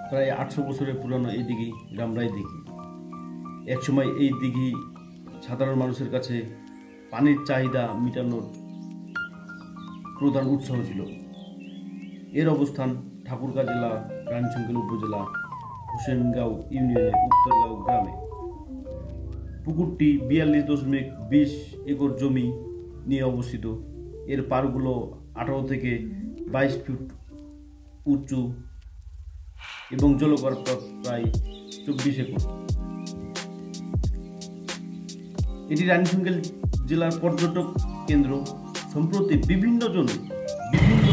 প্রায় 800 বছরের পুরানো এই দিঘি রামরাই দিঘি। একসময় এই দিঘি সাধারণ মানুষের কাছে পানির চাহিদা মেটানোর প্রধান উৎস ছিল। এর অবস্থান ঠাকুরগাঁ জেলা রানীশংকেল উপজেলা হোসেনগাঁও ইউনিয়নের উত্তরগাঁও গ্রামে। পুকুরটি 42.20 একর জমি নিয়ে অবস্থিত। এর পাড়গুলো 18 থেকে 22 ফুট উঁচু এবং জলকরপথ প্রায় 24 একর। এটি রানীশংকেল জেলার পর্যটক কেন্দ্র। সম্প্রতি বিভিন্ন জন বিভিন্ন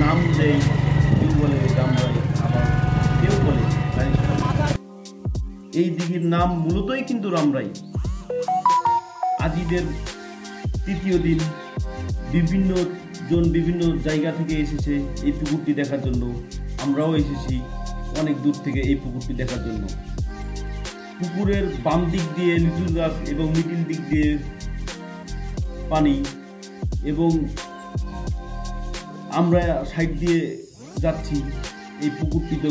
নাম দেয়, কেউ বলে রামরাই, আবার কেউ বলে রানীশংকেল। এই দিঘির নাম মূলতই কিন্তু রামরাই। আজ ঈদের তৃতীয় দিন বিভিন্ন জন বিভিন্ন জায়গা থেকে এসেছে এই পুকুরটি দেখার জন্য। আমরাও এসেছি অনেক দূর থেকে এই পুকুরটি দেখার জন্য। পুকুরের বাম দিক দিয়ে লিচু গাছ এবং মিডিল দিক দিয়ে পানি, এবং আমরা সাইড দিয়ে যাচ্ছি এই পুকুরটিতে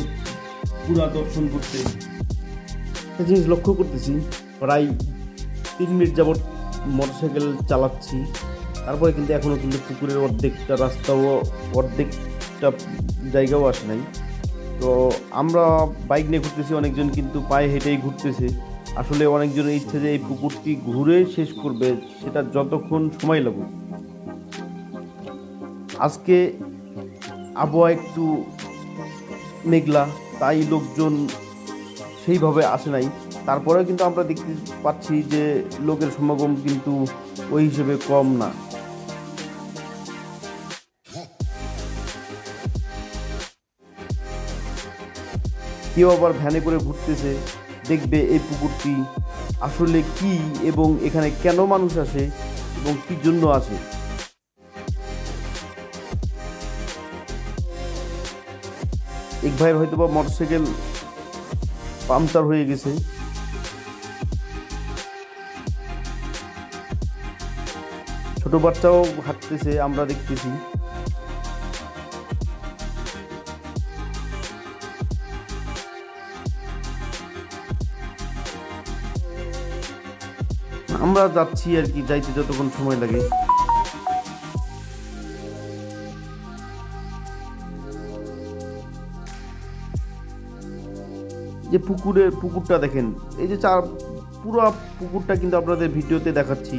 পুরা দর্শন করতে। একটা জিনিস লক্ষ্য করতেছি, প্রায় 3 মিনিট যাবৎ মোটরসাইকেল চালাচ্ছি, তারপরে কিন্তু এখনও কিন্তু পুকুরের অর্ধেকটা রাস্তাও অর্ধেকটা জায়গাও আসে নাই। তো আমরা বাইক নিয়ে ঘুরতেছি, অনেকজন কিন্তু পায়ে হেঁটেই ঘুরতেছে। আসলে অনেকজনের ইচ্ছে যে এই পুকুরটি ঘুরে শেষ করবে, সেটা যতক্ষণ সময় লাগুক। আজকে আবহাওয়া একটু মেঘলা, তাই লোকজন সেইভাবে আসে নাই। তারপরেও কিন্তু আমরা দেখতে পাচ্ছি যে লোকের সমাগম কিন্তু ওই হিসেবে কম না। কেউ আবার ভ্যানে করে ঘুরতেছে, দেখবে এই পুকুরটি আসলে কি এবং এখানে কেন মানুষ আসে এবং কি জন্য আসে। এক ভাইয়ের হয়তো বা মোটরসাইকেল পাংচার হয়ে গেছে। ছোট বাচ্চাও হাঁটতেছে, আমরা দেখতেছি। আমরা যাচ্ছি আর কি, যাইতে যতক্ষণ সময় লাগে। যে পুকুরটা দেখেন, এই যে পুরো পুকুরটা কিন্তু আপনাদের ভিডিওতে দেখাচ্ছি,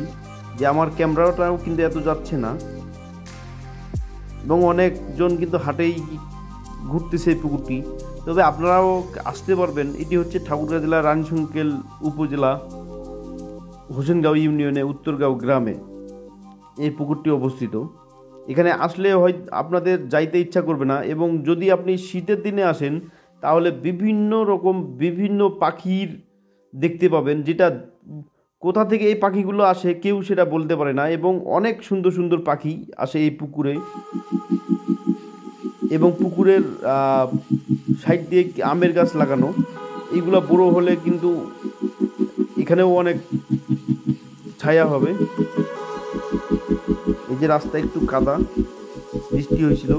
যে আমার ক্যামেরাটাও কিন্তু এত যাচ্ছে না, এবং অনেকজন কিন্তু হাটেই ঘুরতেছে এই পুকুরটি। তবে আপনারাও আসতে পারবেন। এটি হচ্ছে ঠাকুরগাঁ জেলা রানীশংকেল উপজেলা হোসেনগাঁও ইউনিয়নে উত্তরগাঁও গ্রামে এই পুকুরটি অবস্থিত। এখানে আসলে হয়তো আপনাদের যাইতে ইচ্ছা করবে না, এবং যদি আপনি শীতের দিনে আসেন তাহলে বিভিন্ন পাখির দেখতে পাবেন, যেটা কোথা থেকে এই পাখিগুলো আসে কেউ সেটা বলতে পারে না। এবং অনেক সুন্দর সুন্দর পাখি আসে এই পুকুরে, এবং পুকুরের সাইড দিয়ে আমের গাছ লাগানো। এইগুলো বড় হলে কিন্তু এখানেও অনেক ছায়া হবে। এই যে রাস্তা একটু কাদা, বৃষ্টি হয়েছিল।